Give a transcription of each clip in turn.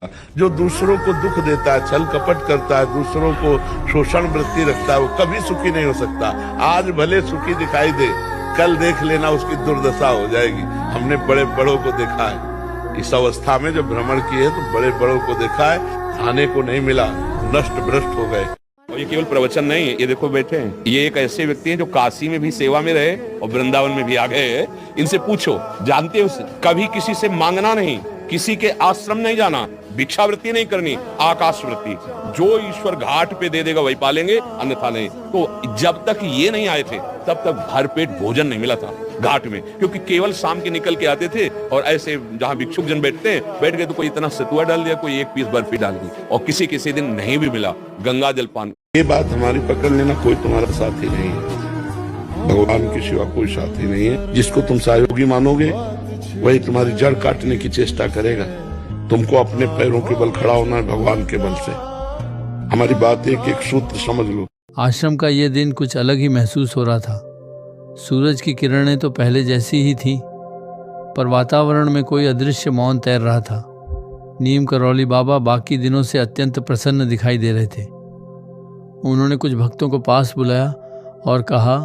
जो दूसरों को दुख देता है, छल कपट करता है, दूसरों को शोषण वृत्ति रखता है, वो कभी सुखी नहीं हो सकता। आज भले सुखी दिखाई दे, कल देख लेना उसकी दुर्दशा हो जाएगी। हमने बड़े बड़ों को देखा है, इस अवस्था में जब भ्रमण किए तो बड़े बड़ों को देखा है, खाने को नहीं मिला, नष्ट भ्रष्ट हो गए। और ये केवल प्रवचन नहीं है, ये देखो बैठे हैं, ये एक ऐसे व्यक्ति हैं जो काशी में भी सेवा में रहे और वृंदावन में भी आ गए। इनसे पूछो, जानते हो, कभी किसी से मांगना नहीं, किसी के आश्रम नहीं जाना, भिक्षावृत्ति नहीं करनी, आकाश वृत्ति। जो ईश्वर घाट पे दे देगा वही पालेंगे, अन्यथा नहीं। तो जब तक ये नहीं आए थे तब तक भरपेट भोजन नहीं मिला था घाट में, क्योंकि केवल शाम के निकल के आते थे और ऐसे जहां भिक्षुक जन बैठते हैं, बैठ गए तो कोई इतना सतुआ डाल दिया, कोई एक पीस बर्फी डाल दी, और किसी किसी दिन नहीं भी मिला, गंगा जल पान। ये बात हमारी पकड़ लेना, कोई तुम्हारा साथी नहीं है, भगवान के सिवा कोई साथी नहीं है। जिसको तुम सहयोगी मानोगे वही तुम्हारी जड़ काटने की चेष्टा करेगा। तुमको अपने पैरों के बल खड़ा होना है, भगवान के बल से। हमारी बात एक सूत्र समझ लो। आश्रम का ये दिन कुछ अलग ही महसूस हो रहा था। सूरज की किरणें तो पहले जैसी ही थी, पर वातावरण में कोई अदृश्य मौन तैर रहा था। नीम करौली बाबा बाकी दिनों से अत्यंत प्रसन्न दिखाई दे रहे थे। उन्होंने कुछ भक्तों को पास बुलाया और कहा,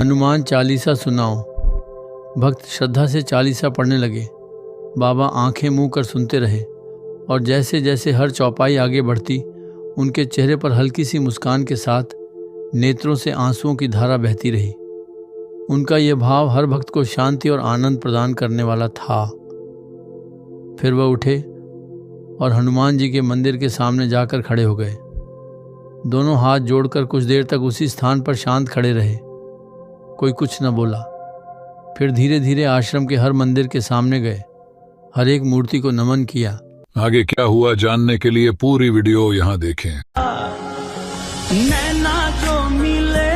हनुमान चालीसा सुनाओ। भक्त श्रद्धा से चालीसा पढ़ने लगे। बाबा आंखें मूंद कर सुनते रहे और जैसे जैसे हर चौपाई आगे बढ़ती, उनके चेहरे पर हल्की सी मुस्कान के साथ नेत्रों से आंसुओं की धारा बहती रही। उनका यह भाव हर भक्त को शांति और आनंद प्रदान करने वाला था। फिर वह उठे और हनुमान जी के मंदिर के सामने जाकर खड़े हो गए। दोनों हाथ जोड़कर कुछ देर तक उसी स्थान पर शांत खड़े रहे। कोई कुछ न बोला। फिर धीरे धीरे आश्रम के हर मंदिर के सामने गए, हर एक मूर्ति को नमन किया। आगे क्या हुआ जानने के लिए पूरी वीडियो यहाँ देखें। नैना जो मिले